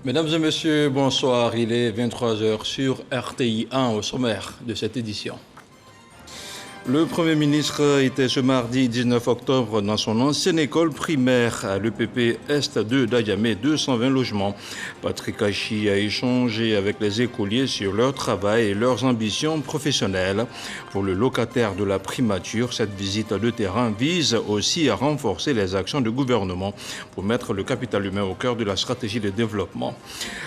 Mesdames et messieurs, bonsoir. Il est 23 h sur RTI 1 au sommaire de cette édition. Le Premier ministre était ce mardi 19 octobre dans son ancienne école primaire à l'EPP Est 2 d'Ayamé, 220 logements. Patrick Hachi a échangé avec les écoliers sur leur travail et leurs ambitions professionnelles. Pour le locataire de la primature, cette visite de terrain vise aussi à renforcer les actions du gouvernement pour mettre le capital humain au cœur de la stratégie de développement.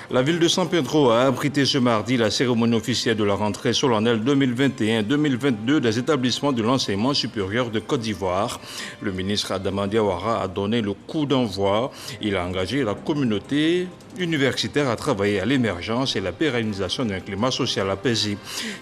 La ville de San Pedro a abrité ce mardi la cérémonie officielle de la rentrée solennelle 2021-2022 des établissements de l'enseignement supérieur de Côte d'Ivoire. Le ministre Adama Diawara a donné le coup d'envoi. Il a engagé la communauté universitaire à travailler à l'émergence et la pérennisation d'un climat social apaisé.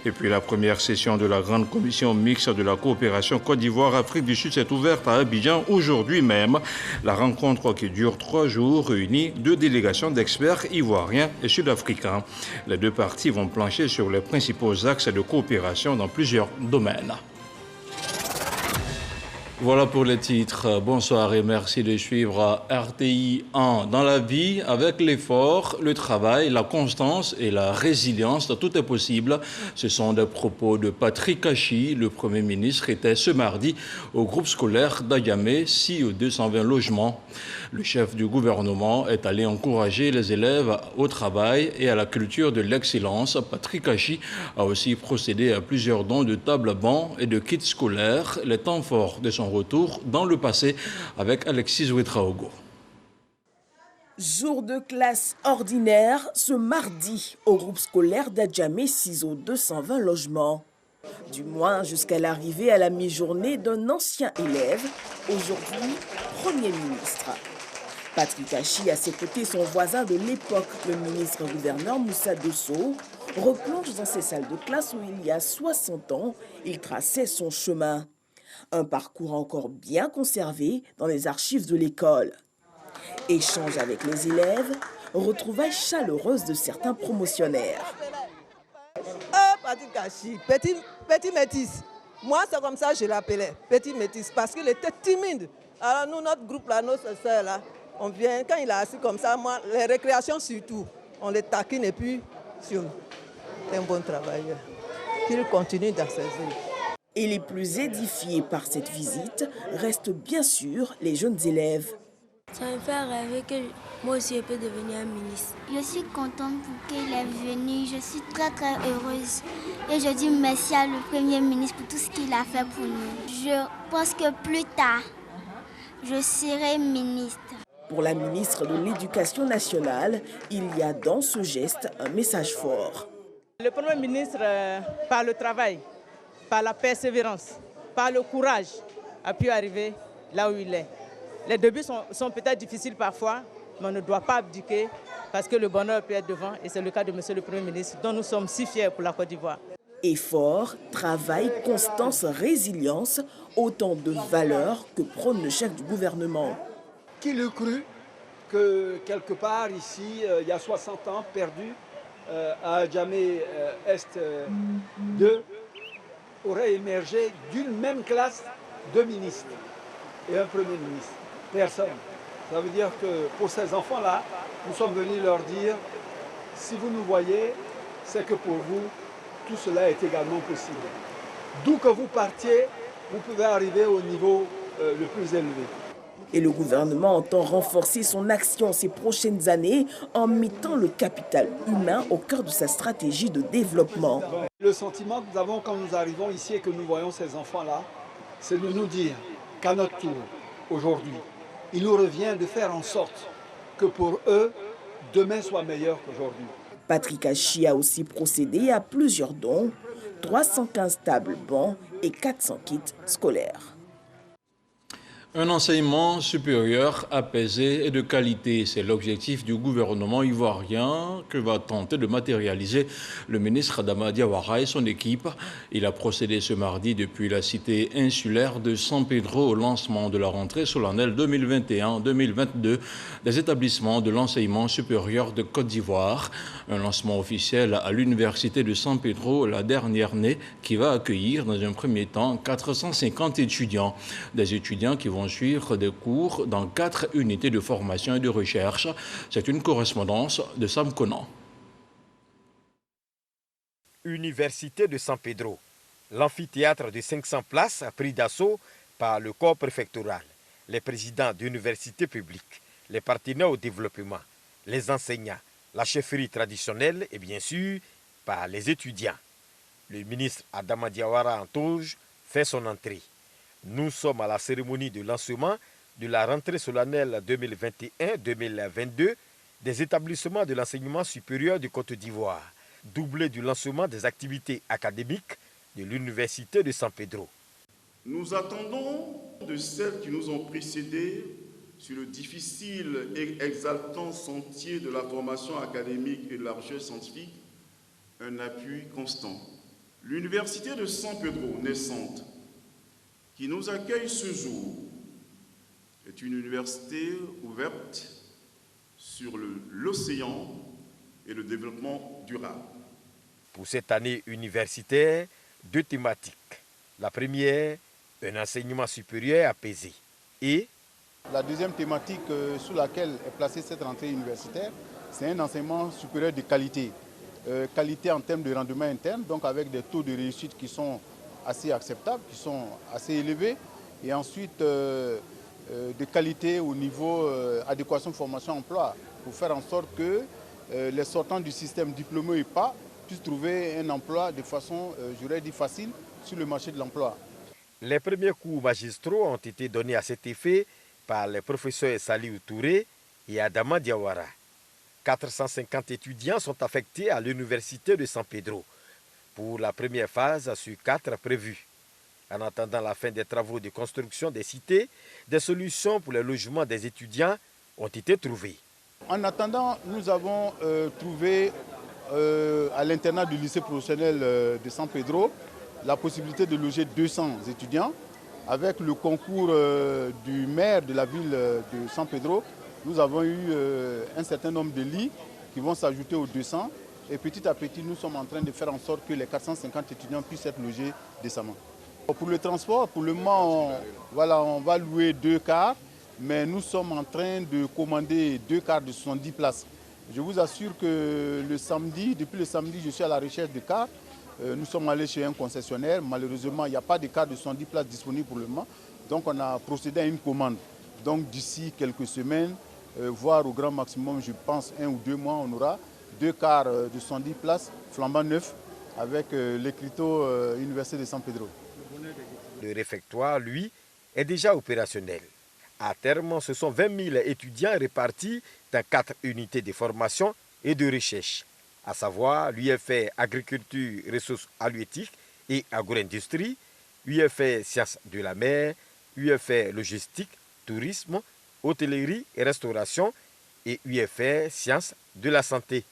Et puis la première session de la grande commission mixte de la coopération Côte d'Ivoire-Afrique du Sud s'est ouverte à Abidjan aujourd'hui même. La rencontre qui dure 3 jours réunit 2 délégations d'experts ivoiriens et sud-africains. Les 2 parties vont plancher sur les principaux axes de coopération dans plusieurs domaines. Voilà pour les titres. Bonsoir et merci de suivre RTI 1. Dans la vie, avec l'effort, le travail, la constance et la résilience, tout est possible. Ce sont des propos de Patrick Hachi. Le Premier ministre était ce mardi au groupe scolaire d'Ayamé, 6 ou 220 logements. Le chef du gouvernement est allé encourager les élèves au travail et à la culture de l'excellence. Patrick Hachi a aussi procédé à plusieurs dons de tables à bancs et de kits scolaires. Les temps forts de son retour dans le passé avec Alexis Ouetraogo. Jour de classe ordinaire ce mardi au groupe scolaire d'Adjamé, 6 ou 220 logements. Du moins jusqu'à l'arrivée à la mi-journée d'un ancien élève, aujourd'hui Premier ministre. Patrick Hachi, à ses côtés son voisin de l'époque, le ministre-gouverneur Moussa Dosso, replonge dans ces salles de classe où il y a 60 ans, il traçait son chemin. Un parcours encore bien conservé dans les archives de l'école. Échange avec les élèves, retrouvailles chaleureuses de certains promotionnaires. Patrick Hachi, petit métis. Moi, c'est comme ça que je l'appelais, petit métis, parce qu'il était timide. Alors nous, notre groupe, là, nos sœurs, là, on vient, quand il est assis comme ça, moi, les récréations surtout, on les taquine et puis, c'est un bon travailleur. Qu'il continue dans ses œuvres. Et les plus édifiés par cette visite restent bien sûr les jeunes élèves. Ça me fait rêver que moi aussi je peux devenir ministre. Je suis contente pour qu'il est venu, je suis très heureuse. Et je dis merci à le Premier ministre pour tout ce qu'il a fait pour nous. Je pense que plus tard, je serai ministre. Pour la ministre de l'Éducation nationale, il y a dans ce geste un message fort. Le Premier ministre, par le travail, par la persévérance, par le courage, a pu arriver là où il est. Les débuts sont peut-être difficiles parfois, mais on ne doit pas abdiquer parce que le bonheur peut être devant et c'est le cas de Monsieur le Premier ministre dont nous sommes si fiers pour la Côte d'Ivoire. Effort, travail, constance, résilience, autant de valeurs que prône le chef du gouvernement. Qui l'eût cru que quelque part ici, il y a 60 ans, perdu à Adjamé Est 2, aurait émergé d'une même classe 2 ministres et un Premier ministre. Personne. Ça veut dire que pour ces enfants-là, nous sommes venus leur dire, si vous nous voyez, c'est que pour vous, tout cela est également possible. D'où que vous partiez, vous pouvez arriver au niveau le plus élevé. Et le gouvernement entend renforcer son action ces prochaines années en mettant le capital humain au cœur de sa stratégie de développement. Le sentiment que nous avons quand nous arrivons ici et que nous voyons ces enfants-là, c'est de nous dire qu'à notre tour, aujourd'hui, il nous revient de faire en sorte que pour eux, demain soit meilleur qu'aujourd'hui. Patrick Hachi a aussi procédé à plusieurs dons, 315 tables bancs et 400 kits scolaires. Un enseignement supérieur, apaisé et de qualité, c'est l'objectif du gouvernement ivoirien que va tenter de matérialiser le ministre Adama Diawara et son équipe. Il a procédé ce mardi depuis la cité insulaire de San Pedro au lancement de la rentrée solennelle 2021-2022 des établissements de l'enseignement supérieur de Côte d'Ivoire. Un lancement officiel à l'université de San Pedro, la dernière née, qui va accueillir dans un premier temps 450 étudiants. Des étudiants qui vont vont suivre des cours dans 4 unités de formation et de recherche. C'est une correspondance de Sam Conan. Université de San Pedro. L'amphithéâtre de 500 places pris d'assaut par le corps préfectoral, les présidents d'universités publiques, les partenaires au développement, les enseignants, la chefferie traditionnelle et bien sûr par les étudiants. Le ministre Adama Diawara Antouj fait son entrée. Nous sommes à la cérémonie de lancement de la rentrée solennelle 2021-2022 des établissements de l'enseignement supérieur du Côte d'Ivoire, doublé du lancement des activités académiques de l'Université de San Pedro. Nous attendons de celles qui nous ont précédés sur le difficile et exaltant sentier de la formation académique et de la recherche scientifique un appui constant. L'Université de San Pedro, naissante, qui nous accueille ce jour, est une université ouverte sur l'océan et le développement durable. Pour cette année universitaire, 2 thématiques. La première, un enseignement supérieur apaisé. Et la deuxième thématique sur laquelle est placée cette rentrée universitaire, c'est un enseignement supérieur de qualité. Qualité en termes de rendement interne, donc avec des taux de réussite qui sont assez acceptables, qui sont assez élevés. Et ensuite, de qualité au niveau adéquation formation-emploi, pour faire en sorte que les sortants du système diplômés et pas puissent trouver un emploi de façon, j'aurais dit, facile sur le marché de l'emploi. Les premiers cours magistraux ont été donnés à cet effet par les professeurs Saliou Touré et Adama Diawara. 450 étudiants sont affectés à l'Université de San Pedro pour la première phase sur 4 prévues. En attendant la fin des travaux de construction des cités, des solutions pour le logement des étudiants ont été trouvées. En attendant, nous avons trouvé à l'internat du lycée professionnel de San Pedro la possibilité de loger 200 étudiants. Avec le concours du maire de la ville de San Pedro, nous avons eu un certain nombre de lits qui vont s'ajouter aux 200. Et petit à petit, nous sommes en train de faire en sorte que les 450 étudiants puissent être logés décemment. Pour le transport, pour le moment, on va louer 2 cars, mais nous sommes en train de commander 2 cars de 70 places. Je vous assure que depuis le samedi, je suis à la recherche de cars. Nous sommes allés chez un concessionnaire. Malheureusement, il n'y a pas de cars de 70 places disponibles pour le moment. Donc on a procédé à une commande. Donc d'ici quelques semaines, voire au grand maximum, je pense 1 ou 2 mois, on aura 2 cars de 70 places, flambant neufs, avec l'écriteau Université de San Pedro. Le réfectoire, lui, est déjà opérationnel. À terme, ce sont 20 000 étudiants répartis dans 4 unités de formation et de recherche, à savoir l'UFR Agriculture, Ressources halieutiques et Agro-industrie, UFR Sciences de la mer, UFR Logistique, Tourisme, Hôtellerie et Restauration et UFR Sciences de la santé.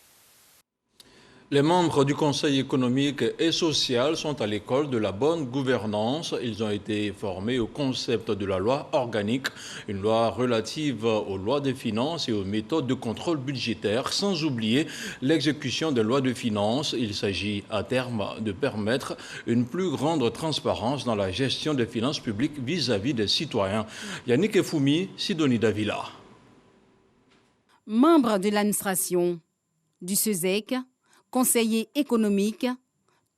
Les membres du Conseil économique et social sont à l'école de la bonne gouvernance. Ils ont été formés au concept de la loi organique, une loi relative aux lois des finances et aux méthodes de contrôle budgétaire, sans oublier l'exécution des lois de finances. Il s'agit à terme de permettre une plus grande transparence dans la gestion des finances publiques vis-à-vis des citoyens. Yannick Efoumi, Sidonie Davila. Membres de l'administration du CESEC, conseillers économiques,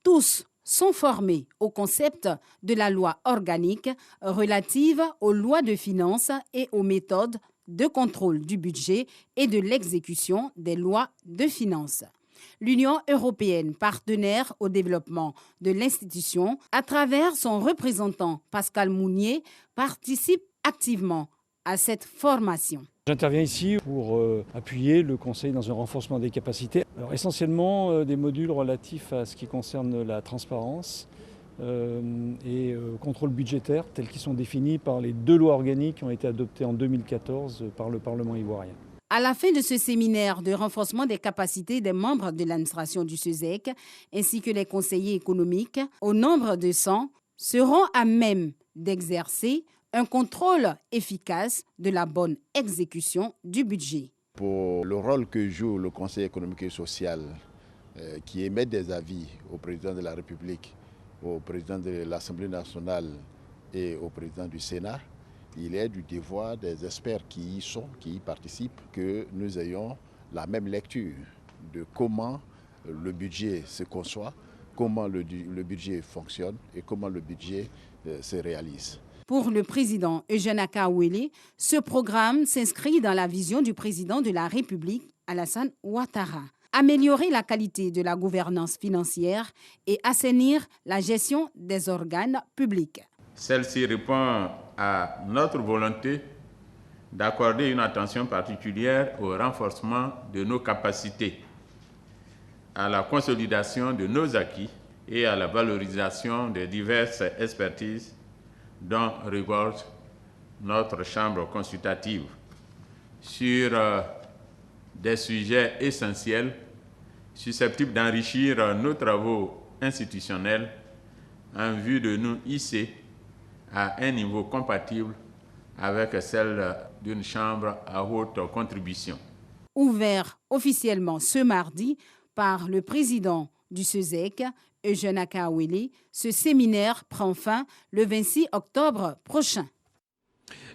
tous sont formés au concept de la loi organique relative aux lois de finances et aux méthodes de contrôle du budget et de l'exécution des lois de finances. L'Union européenne, partenaire au développement de l'institution, à travers son représentant Pascal Mounier, participe activement à cette formation. J'interviens ici pour appuyer le Conseil dans un renforcement des capacités. Alors, essentiellement des modules relatifs à ce qui concerne la transparence et contrôle budgétaire tels qu'ils sont définis par les 2 lois organiques qui ont été adoptées en 2014 par le Parlement ivoirien. À la fin de ce séminaire de renforcement des capacités des membres de l'administration du CESEC ainsi que les conseillers économiques, au nombre de 100, seront à même d'exercer un contrôle efficace de la bonne exécution du budget. Pour le rôle que joue le Conseil économique et social, qui émet des avis au président de la République, au président de l'Assemblée nationale et au président du Sénat, il est du devoir des experts qui y sont, qui y participent, que nous ayons la même lecture de comment le budget se conçoit, comment le budget fonctionne et comment le budget se réalise. Pour le président Eugène Akawele, ce programme s'inscrit dans la vision du président de la République, Alassane Ouattara. Améliorer la qualité de la gouvernance financière et assainir la gestion des organes publics. Celle-ci répond à notre volonté d'accorder une attention particulière au renforcement de nos capacités, à la consolidation de nos acquis et à la valorisation des diverses expertises dont regorge notre chambre consultative sur des sujets essentiels susceptibles d'enrichir nos travaux institutionnels en vue de nous hisser à un niveau compatible avec celle d'une chambre à haute contribution. Ouvert officiellement ce mardi par le président du SESEC, Eugène Akawele, ce séminaire prend fin le 26 octobre prochain.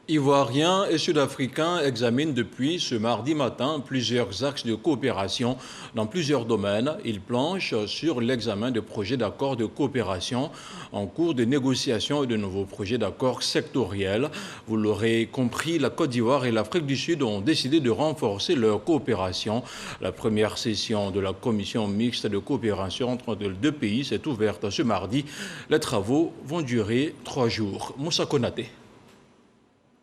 Ivoiriens et Sud-Africains examinent depuis ce mardi matin plusieurs axes de coopération dans plusieurs domaines. Ils planchent sur l'examen de projets d'accords de coopération en cours de négociation et de nouveaux projets d'accords sectoriels. Vous l'aurez compris, la Côte d'Ivoire et l'Afrique du Sud ont décidé de renforcer leur coopération. La première session de la commission mixte de coopération entre les deux pays s'est ouverte ce mardi. Les travaux vont durer 3 jours. Moussa Konaté.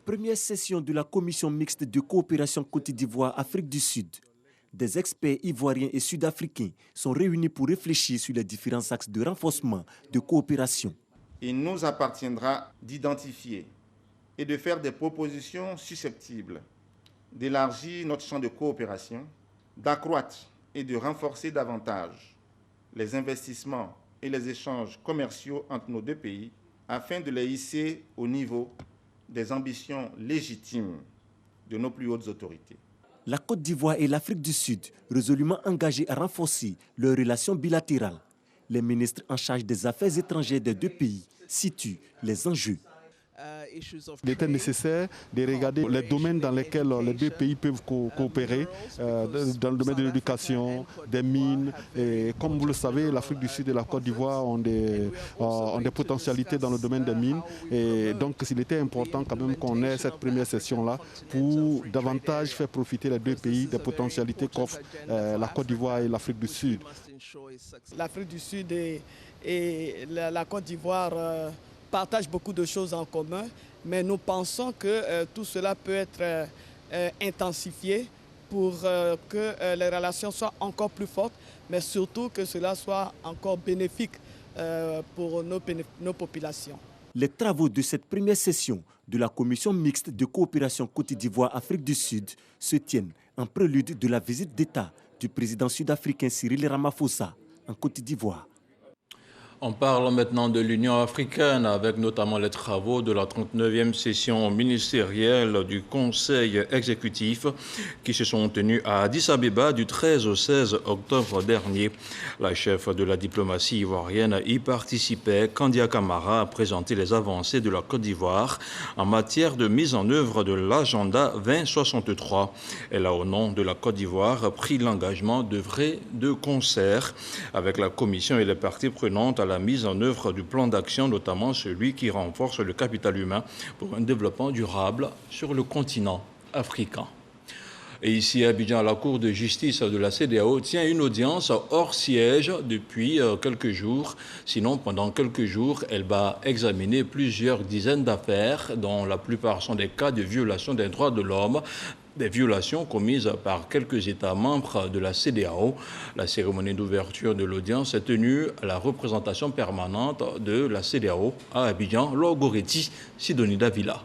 Première session de la commission mixte de coopération Côte d'Ivoire-Afrique du Sud. Des experts ivoiriens et sud-africains sont réunis pour réfléchir sur les différents axes de renforcement de coopération. Il nous appartiendra d'identifier et de faire des propositions susceptibles d'élargir notre champ de coopération, d'accroître et de renforcer davantage les investissements et les échanges commerciaux entre nos deux pays afin de les hisser au niveau des ambitions légitimes de nos plus hautes autorités. La Côte d'Ivoire et l'Afrique du Sud, résolument engagés à renforcer leurs relations bilatérales. Les ministres en charge des affaires étrangères des deux pays situent les enjeux. Il était nécessaire de regarder les domaines dans lesquels les deux pays peuvent coopérer, dans le domaine de l'éducation, des mines. Et comme vous le savez, l'Afrique du Sud et la Côte d'Ivoire ont des potentialités dans le domaine des mines. Et donc, il était important quand même qu'on ait cette première session-là pour davantage faire profiter les deux pays des potentialités qu'offrent la Côte d'Ivoire et l'Afrique du Sud. L'Afrique du Sud et la Côte d'Ivoire partagent beaucoup de choses en commun, mais nous pensons que tout cela peut être intensifié pour que les relations soient encore plus fortes, mais surtout que cela soit encore bénéfique pour nos populations. Les travaux de cette première session de la commission mixte de coopération Côte d'Ivoire-Afrique du Sud se tiennent en prélude de la visite d'État du président sud-africain Cyril Ramaphosa en Côte d'Ivoire. On parle maintenant de l'Union africaine avec notamment les travaux de la 39e session ministérielle du Conseil exécutif qui se sont tenus à Addis Abeba du 13 au 16 octobre dernier. La chef de la diplomatie ivoirienne y participait. Kandia Camara a présenté les avancées de la Côte d'Ivoire en matière de mise en œuvre de l'agenda 2063. Elle a, au nom de la Côte d'Ivoire, pris l'engagement d'œuvrer de concert avec la Commission et les parties prenantes à la mise en œuvre du plan d'action, notamment celui qui renforce le capital humain pour un développement durable sur le continent africain. Et ici à Abidjan, la Cour de justice de la CEDEAO tient une audience hors siège depuis quelques jours. Sinon, pendant quelques jours, elle va examiner plusieurs dizaines d'affaires, dont la plupart sont des cas de violation des droits de l'homme, des violations commises par quelques États membres de la CEDEAO. La cérémonie d'ouverture de l'audience est tenue à la représentation permanente de la CEDEAO à Abidjan, Logoretti, Sidonie Davila.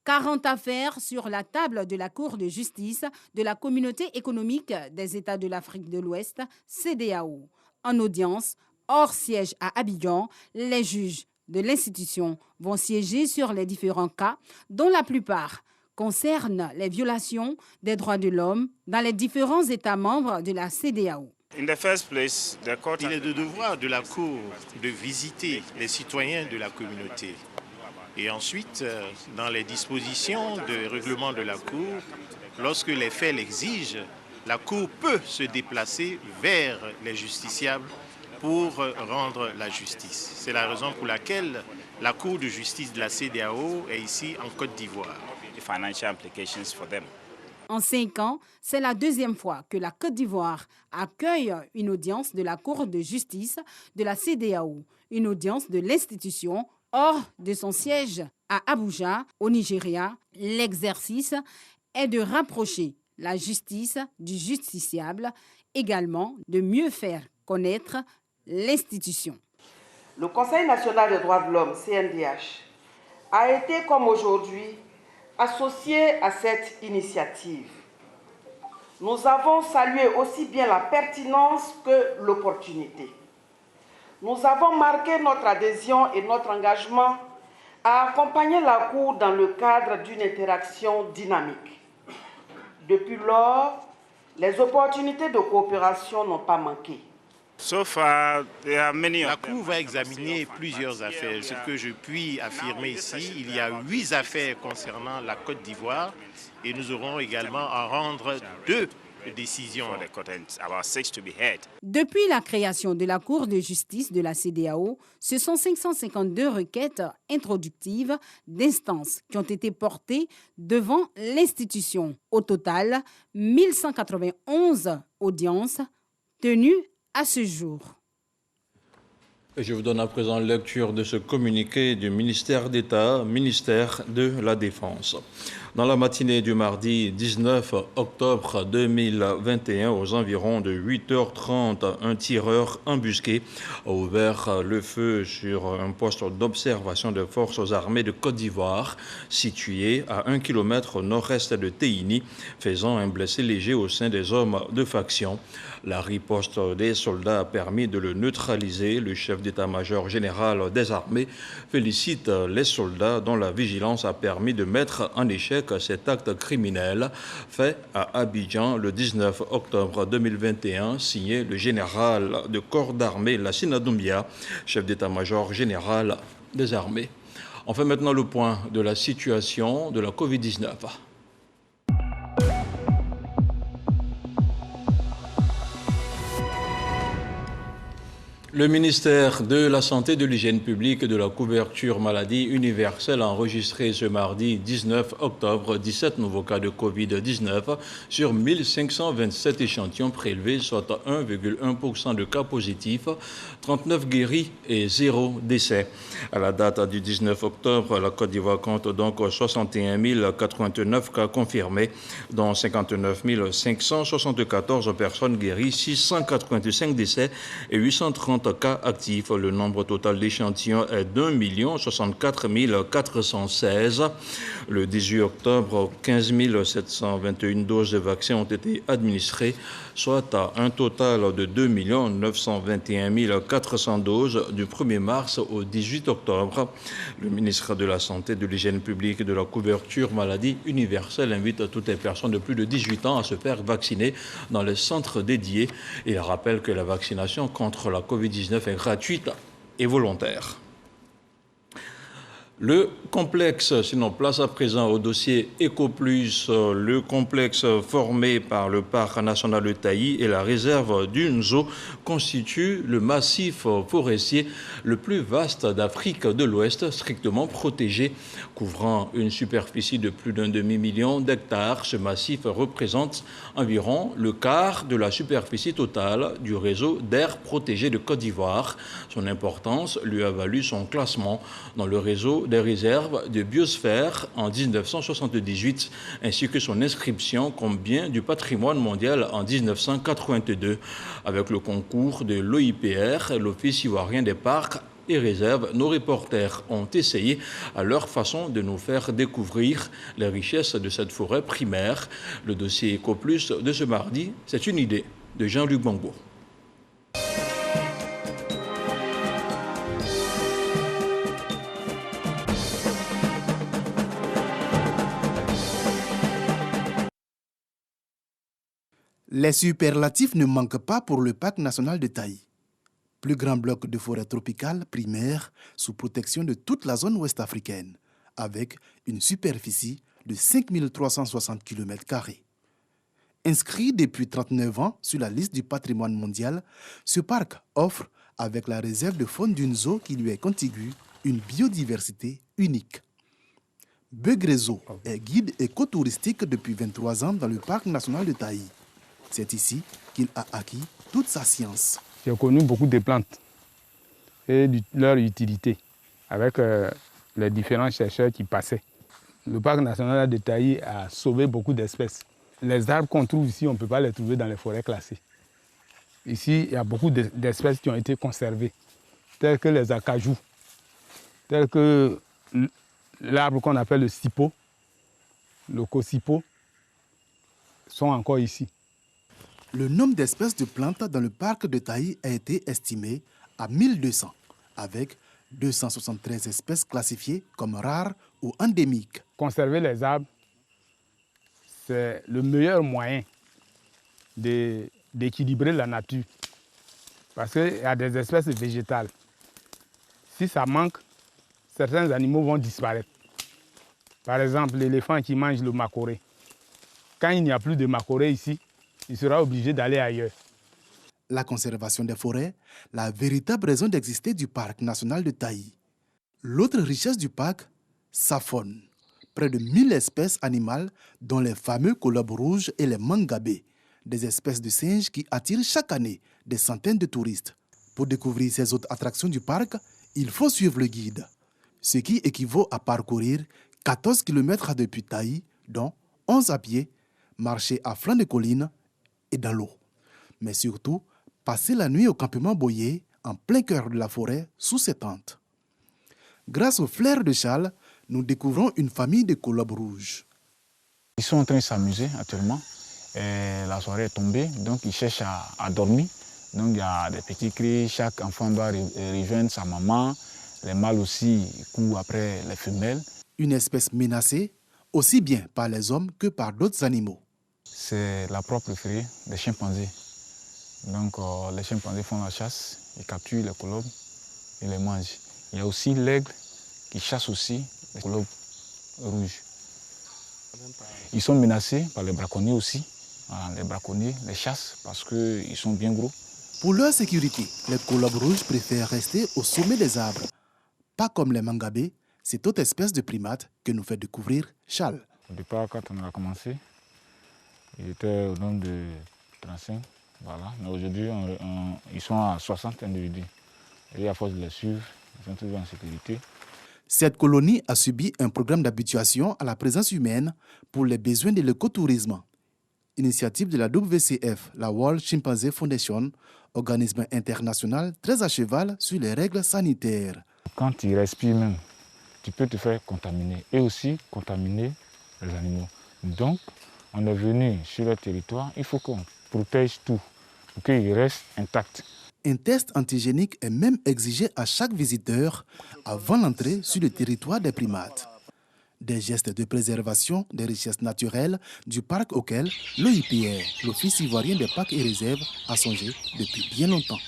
40 affaires sur la table de la Cour de justice de la Communauté économique des États de l'Afrique de l'Ouest, CEDEAO. En audience, hors siège à Abidjan, les juges de l'institution vont siéger sur les différents cas, dont la plupart concernent les violations des droits de l'homme dans les différents États membres de la CEDEAO. Il est de devoir de la Cour de visiter les citoyens de la communauté. Et ensuite, dans les dispositions de règlement de la Cour, lorsque les faits l'exigent, la Cour peut se déplacer vers les justiciables pour rendre la justice. C'est la raison pour laquelle la Cour de justice de la CEDEAO est ici en Côte d'Ivoire. En 5 ans, c'est la 2e fois que la Côte d'Ivoire accueille une audience de la Cour de justice de la CEDEAO, une audience de l'institution hors de son siège à Abuja, au Nigeria. L'exercice est de rapprocher la justice du justiciable, également de mieux faire connaître l'institution. Le Conseil national des droits de l'homme, CNDH, a été comme aujourd'hui associé à cette initiative. Nous avons salué aussi bien la pertinence que l'opportunité. Nous avons marqué notre adhésion et notre engagement à accompagner la Cour dans le cadre d'une interaction dynamique. Depuis lors, les opportunités de coopération n'ont pas manqué. La Cour va examiner plusieurs affaires. Ce que je puis affirmer ici, il y a 8 affaires concernant la Côte d'Ivoire et nous aurons également à rendre 2 décisions. Depuis la création de la Cour de justice de la CEDEAO, ce sont 552 requêtes introductives d'instances qui ont été portées devant l'institution. Au total, 1191 audiences tenues à ce jour. Et je vous donne à présent lecture de ce communiqué du ministère d'État, ministère de la Défense. Dans la matinée du mardi 19 octobre 2021, aux environs de 8h30, un tireur embusqué a ouvert le feu sur un poste d'observation des forces armées de Côte d'Ivoire, situé à 1 km au nord-est de Téini, faisant un blessé léger au sein des hommes de faction. La riposte des soldats a permis de le neutraliser. Le chef d'état-major général des armées félicite les soldats dont la vigilance a permis de mettre en échec cet acte criminel fait à Abidjan le 19 octobre 2021, signé le général de corps d'armée Lassina Doumbia, chef d'état-major général des armées. On fait maintenant le point de la situation de la Covid-19. Le ministère de la Santé, de l'Hygiène publique et de la couverture maladie universelle a enregistré ce mardi 19 octobre 17 nouveaux cas de Covid-19 sur 1527 échantillons prélevés, soit 1,1% de cas positifs, 39 guéris et 0 décès. À la date du 19 octobre, la Côte d'Ivoire compte donc 61 089 cas confirmés, dont 59 574 personnes guéries, 685 décès et 830 cas actifs. Le nombre total d'échantillons est d'1 064 416. Le 18 octobre, 15 721 doses de vaccins ont été administrées, soit à un total de 2 921 400 doses du 1er mars au 18 octobre. Le ministre de la Santé, de l'Hygiène publique et de la couverture maladie universelle invite toutes les personnes de plus de 18 ans à se faire vacciner dans les centres dédiés. Il rappelle que la vaccination contre la Covid-19 est gratuite et volontaire. Le complexe, sinon place à présent au dossier EcoPlus, le complexe formé par le parc national de Taï et la réserve d'Unzo constitue le massif forestier le plus vaste d'Afrique de l'Ouest, strictement protégé. Couvrant une superficie de plus d'1 demi-million d'hectares, ce massif représente environ le quart de la superficie totale du réseau d'aires protégées de Côte d'Ivoire. Son importance lui a valu son classement dans le réseau des réserves de biosphère en 1978, ainsi que son inscription comme bien du patrimoine mondial en 1982. Avec le concours de l'OIPR, l'Office ivoirien des parcs et réserves, nos reporters ont essayé à leur façon de nous faire découvrir les richesses de cette forêt primaire. Le dossier EcoPlus de ce mardi, c'est une idée de Jean-Luc Bangbo. Les superlatifs ne manquent pas pour le parc national de Taï. Plus grand bloc de forêt tropicale primaire sous protection de toute la zone ouest africaine. avec une superficie de 5360 km². Inscrit depuis 39 ans sur la liste du patrimoine mondial, ce parc offre, avec la réserve de faune d'une zoo qui lui est contiguë, une biodiversité unique. Begrezo est guide écotouristique depuis 23 ans dans le parc national de Taï. C'est ici qu'il a acquis toute sa science. J'ai connu beaucoup de plantes et leur utilité avec les différents chercheurs qui passaient. Le parc national de Taï a sauvé beaucoup d'espèces. Les arbres qu'on trouve ici, on ne peut pas les trouver dans les forêts classées. Ici, il y a beaucoup d'espèces qui ont été conservées, telles que les acajou, telles que l'arbre qu'on appelle le sipo, le cosipo, sont encore ici. Le nombre d'espèces de plantes dans le parc de Taï a été estimé à 1200, avec 273 espèces classifiées comme rares ou endémiques. Conserver les arbres, c'est le meilleur moyen d'équilibrer la nature. Parce qu'il y a des espèces végétales. Si ça manque, certains animaux vont disparaître. Par exemple, l'éléphant qui mange le macoré. Quand il n'y a plus de macoré ici, il sera obligé d'aller ailleurs. La conservation des forêts, la véritable raison d'exister du parc national de Taï. L'autre richesse du parc, sa faune. Près de 1000 espèces animales, dont les fameux colobes rouges et les mangabés, des espèces de singes qui attirent chaque année des centaines de touristes. Pour découvrir ces autres attractions du parc, il faut suivre le guide, ce qui équivaut à parcourir 14 km depuis Taï, dont 11 à pied, marcher à flanc de colline et dans l'eau. Mais surtout, passer la nuit au campement Boyer, en plein cœur de la forêt, sous ses tentes. Grâce au flair de Charles, nous découvrons une famille de colobes rouges. Ils sont en train de s'amuser actuellement. Et la soirée est tombée, donc ils cherchent à dormir. Donc il y a des petits cris, chaque enfant doit rejoindre sa maman. Les mâles aussi courent après les femelles. Une espèce menacée, aussi bien par les hommes que par d'autres animaux. C'est la proie préférée des chimpanzés. Donc les chimpanzés font la chasse, ils capturent les colobes et les mangent. Il y a aussi l'aigle qui chasse aussi les colobes rouges. Ils sont menacés par les braconniers aussi. Les braconniers les chassent parce qu'ils sont bien gros. Pour leur sécurité, les colobes rouges préfèrent rester au sommet des arbres. Pas comme les mangabés, cette autre espèce de primate que nous fait découvrir Charles. Au départ, quand on a commencé, il était au nombre de 35. Voilà. Mais aujourd'hui, ils sont à 60 individus. Et à force de les suivre, ils sont toujours en sécurité. Cette colonie a subi un programme d'habituation à la présence humaine pour les besoins de l'écotourisme. Initiative de la WCF, la World Chimpanzee Foundation, organisme international très à cheval sur les règles sanitaires. Quand tu respires même, tu peux te faire contaminer et aussi contaminer les animaux. Donc, on est venu sur le territoire, il faut qu'on protège tout pour qu'il reste intact. Un test antigénique est même exigé à chaque visiteur avant l'entrée sur le territoire des primates. Des gestes de préservation des richesses naturelles du parc auquel l'OIPR, l'Office ivoirien des parcs et réserves, a songé depuis bien longtemps.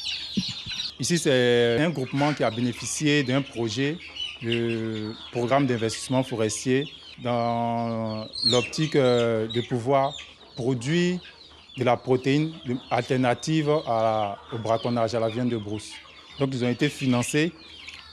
Ici, c'est un groupement qui a bénéficié d'un projet de programme d'investissement forestier dans l'optique de pouvoir produire de la protéine alternative au braconnage, à la viande de brousse. Donc, ils ont été financés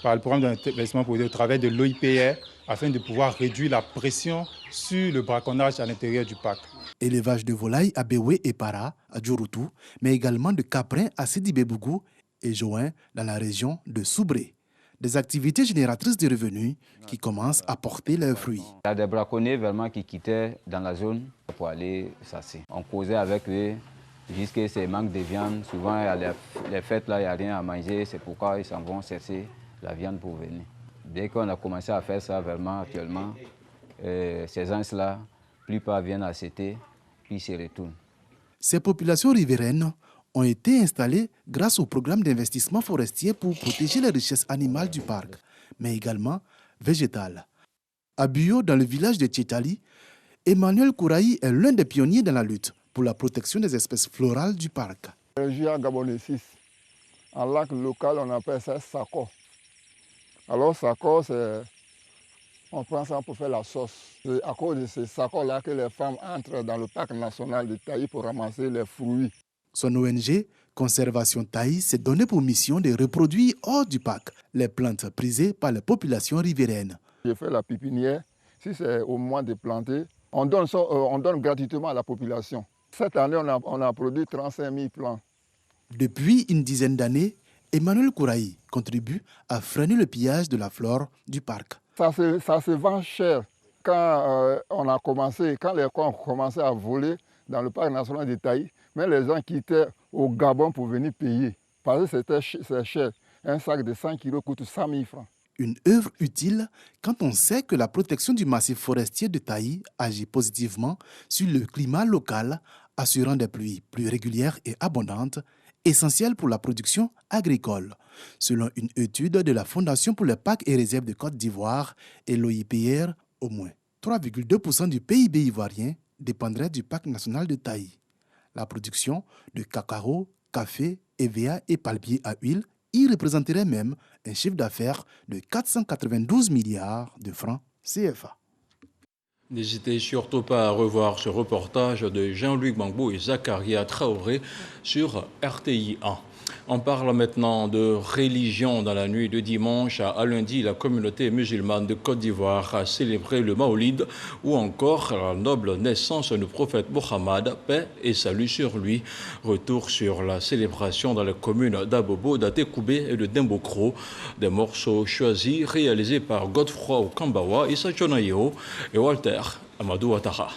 par le programme d'investissement forestier au travers de l'OIPR afin de pouvoir réduire la pression sur le braconnage à l'intérieur du parc. Élevage de volailles à Béoué et Para, à Djoroutou, mais également de caprins à Sidi-Bébougou et Join dans la région de Soubré. Des activités génératrices de revenus qui commencent à porter leurs fruits. Il y a des braconniers vraiment qui quittaient dans la zone pour aller chasser. On causait avec eux jusqu'à ces manques de viande. Souvent, il y a les fêtes, là, il n'y a rien à manger. C'est pourquoi ils s'en vont chercher la viande pour venir. Dès qu'on a commencé à faire ça, vraiment, actuellement, ces gens-là, la plupart viennent acheter, puis se retournent. Ces populations riveraines ont été installées grâce au programme d'investissement forestier pour protéger les richesses animales du parc, mais également végétales. À Buyo, dans le village de Tchétali, Emmanuel Kouraï est l'un des pionniers dans la lutte pour la protection des espèces florales du parc. Je suis à Gabonessis. En lac local, on appelle ça Sako. Alors Sako, On prend ça pour faire la sauce. C'est à cause de ces sacs-là que les femmes entrent dans le parc national de Taï pour ramasser les fruits. Son ONG, Conservation Taï, s'est donné pour mission de reproduire hors du parc les plantes prisées par les populations riveraines. J'ai fait la pépinière. Si c'est au moment de planter, on donne gratuitement à la population. Cette année, on a produit 35 000 plants. Depuis une dizaine d'années, Emmanuel Kouraï contribue à freiner le pillage de la flore du parc. Ça se vend cher. Quand les coins ont commencé à voler dans le parc national de Taï, mais les gens quittaient au Gabon pour venir payer. Parce que c'est cher. Un sac de 100 kilos coûte 100 000 francs. Une œuvre utile quand on sait que la protection du massif forestier de Taï agit positivement sur le climat local, assurant des pluies plus régulières et abondantes, essentielles pour la production agricole. Selon une étude de la Fondation pour les parcs et réserves de Côte d'Ivoire et l'OIPR, au moins 3,2% du PIB ivoirien dépendrait du parc national de Taï. La production de cacao, café, EVA et palmiers à huile y représenterait même un chiffre d'affaires de 492 milliards de francs CFA. N'hésitez surtout pas à revoir ce reportage de Jean-Louis Gbangbo et Zakaria Traoré sur RTI 1. On parle maintenant de religion. Dans la nuit de dimanche à lundi, la communauté musulmane de Côte d'Ivoire a célébré le Maoulid ou encore la noble naissance du prophète Mohammed, paix et salut sur lui. Retour sur la célébration dans les communes d'Abobo, d'Atekoubé et de Dembokro. Des morceaux choisis réalisés par Godefroy Okambawa, Issa Chonayo et Walter Amadou Ouattara.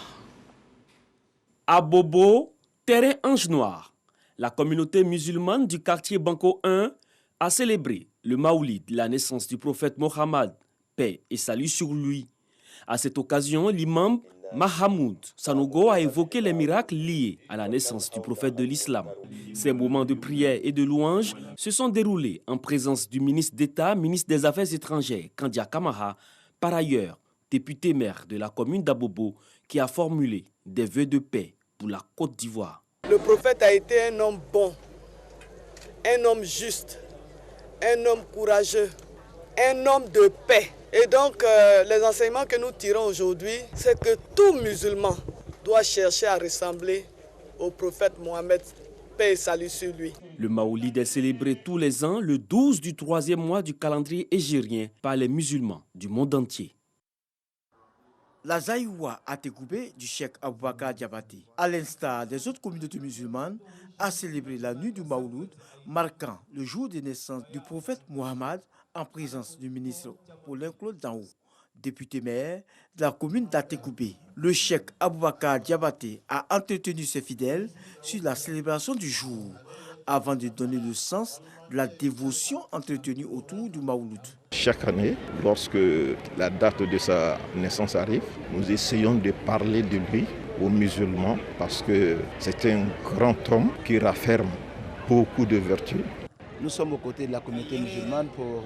Abobo, terrain Ange Noir. La communauté musulmane du quartier Banco 1 a célébré le Maoulid, la naissance du prophète Mohammed, paix et salut sur lui. À cette occasion, l'imam Mahamoud Sanogo a évoqué les miracles liés à la naissance du prophète de l'islam. Ces moments de prière et de louange se sont déroulés en présence du ministre d'État, ministre des Affaires étrangères, Kandia Kamara, par ailleurs député maire de la commune d'Abobo, qui a formulé des vœux de paix pour la Côte d'Ivoire. Le prophète a été un homme bon, un homme juste, un homme courageux, un homme de paix. Et donc, les enseignements que nous tirons aujourd'hui, c'est que tout musulman doit chercher à ressembler au prophète Mohammed, paix et salut sur lui. Le Maoulid est célébré tous les ans, le 12 du 3e mois du calendrier hégirien, par les musulmans du monde entier. La Zaïwa Atekoubé du cheikh Aboubakar Diabaté, à l'instar des autres communautés musulmanes, a célébré la nuit du Maouloud, marquant le jour de naissance du prophète Mohammed en présence du ministre Paulin Claude Danhou, député maire de la commune d'Atekoubé. Le cheikh Aboubakar Diabaté a entretenu ses fidèles sur la célébration du jour, avant de donner le sens de la dévotion entretenue autour du Maouloud. Chaque année, lorsque la date de sa naissance arrive, nous essayons de parler de lui aux musulmans parce que c'est un grand homme qui rafferme beaucoup de vertus. Nous sommes aux côtés de la communauté musulmane pour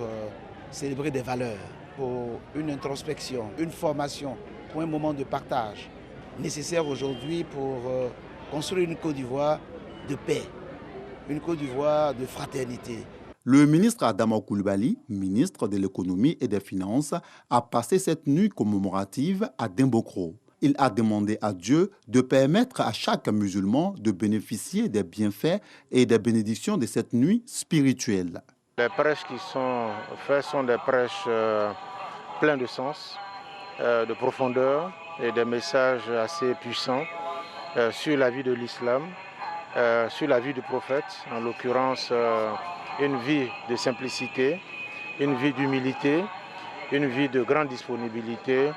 célébrer des valeurs, pour une introspection, une formation, pour un moment de partage nécessaire aujourd'hui pour construire une Côte d'Ivoire de paix, une Côte d'Ivoire de fraternité. Le ministre Adama Coulibaly, ministre de l'économie et des finances, a passé cette nuit commémorative à Dembokro. Il a demandé à Dieu de permettre à chaque musulman de bénéficier des bienfaits et des bénédictions de cette nuit spirituelle. Les prêches qui sont faites sont des prêches pleins de sens, de profondeur et des messages assez puissants sur la vie de l'islam, sur la vie du prophète, en l'occurrence une vie de simplicité, une vie d'humilité, une vie de grande disponibilité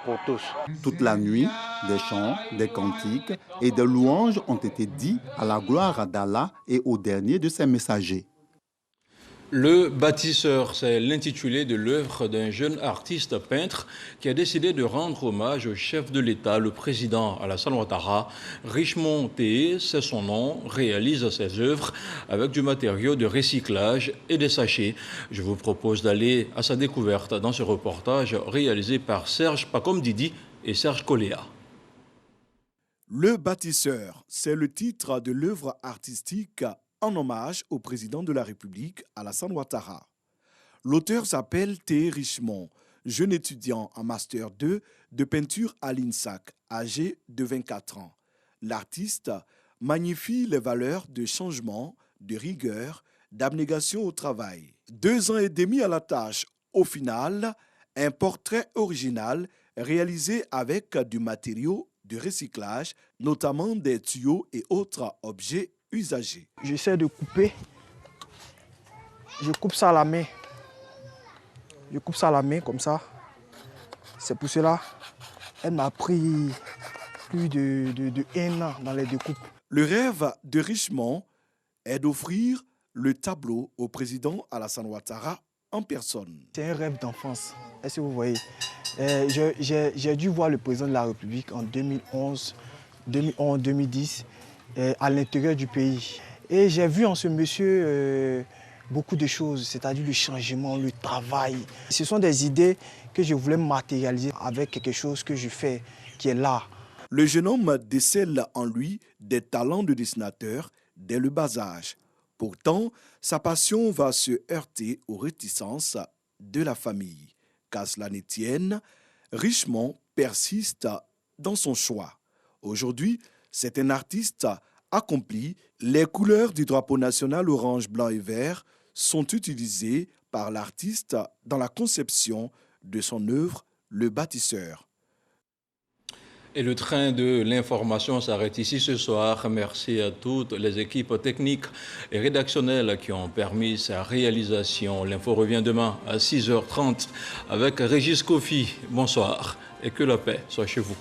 pour tous. Toute la nuit, des chants, des cantiques et des louanges ont été dits à la gloire d'Allah et au dernier de ses messagers. Le bâtisseur, c'est l'intitulé de l'œuvre d'un jeune artiste peintre qui a décidé de rendre hommage au chef de l'État, le président Alassane Ouattara. Richemont Théé, c'est son nom, réalise ses œuvres avec du matériau de recyclage et des sachets. Je vous propose d'aller à sa découverte dans ce reportage réalisé par Serge Pacom Didi et Serge Coléa. Le bâtisseur, c'est le titre de l'œuvre artistique en hommage au président de la République, Alassane Ouattara. L'auteur s'appelle Théé Richemont, jeune étudiant en Master 2 de peinture à l'INSAC, âgé de 24 ans. L'artiste magnifie les valeurs de changement, de rigueur, d'abnégation au travail. 2 ans et demi à la tâche. Au final, un portrait original réalisé avec du matériau de recyclage, notamment des tuyaux et autres objets usagés. J'essaie de couper. Je coupe ça à la main. Je coupe ça à la main comme ça. C'est pour cela elle m'a pris plus de 1 an dans les découpes. Le rêve de Richemont est d'offrir le tableau au président Alassane Ouattara en personne. C'est un rêve d'enfance. Est-ce que vous voyez? J'ai dû voir le président de la République en 2011-2010 à l'intérieur du pays. Et j'ai vu en ce monsieur beaucoup de choses, c'est-à-dire le changement, le travail. Ce sont des idées que je voulais matérialiser avec quelque chose que je fais, qui est là. Le jeune homme décèle en lui des talents de dessinateur dès le bas âge. Pourtant, sa passion va se heurter aux réticences de la famille. Qu'à cela ne tienne, Richemont persiste dans son choix. Aujourd'hui, c'est un artiste accompli. Les couleurs du drapeau national orange, blanc et vert sont utilisées par l'artiste dans la conception de son œuvre, Le Bâtisseur. Et le train de l'information s'arrête ici ce soir. Merci à toutes les équipes techniques et rédactionnelles qui ont permis sa réalisation. L'info revient demain à 6h30 avec Régis Kofi. Bonsoir et que la paix soit chez vous.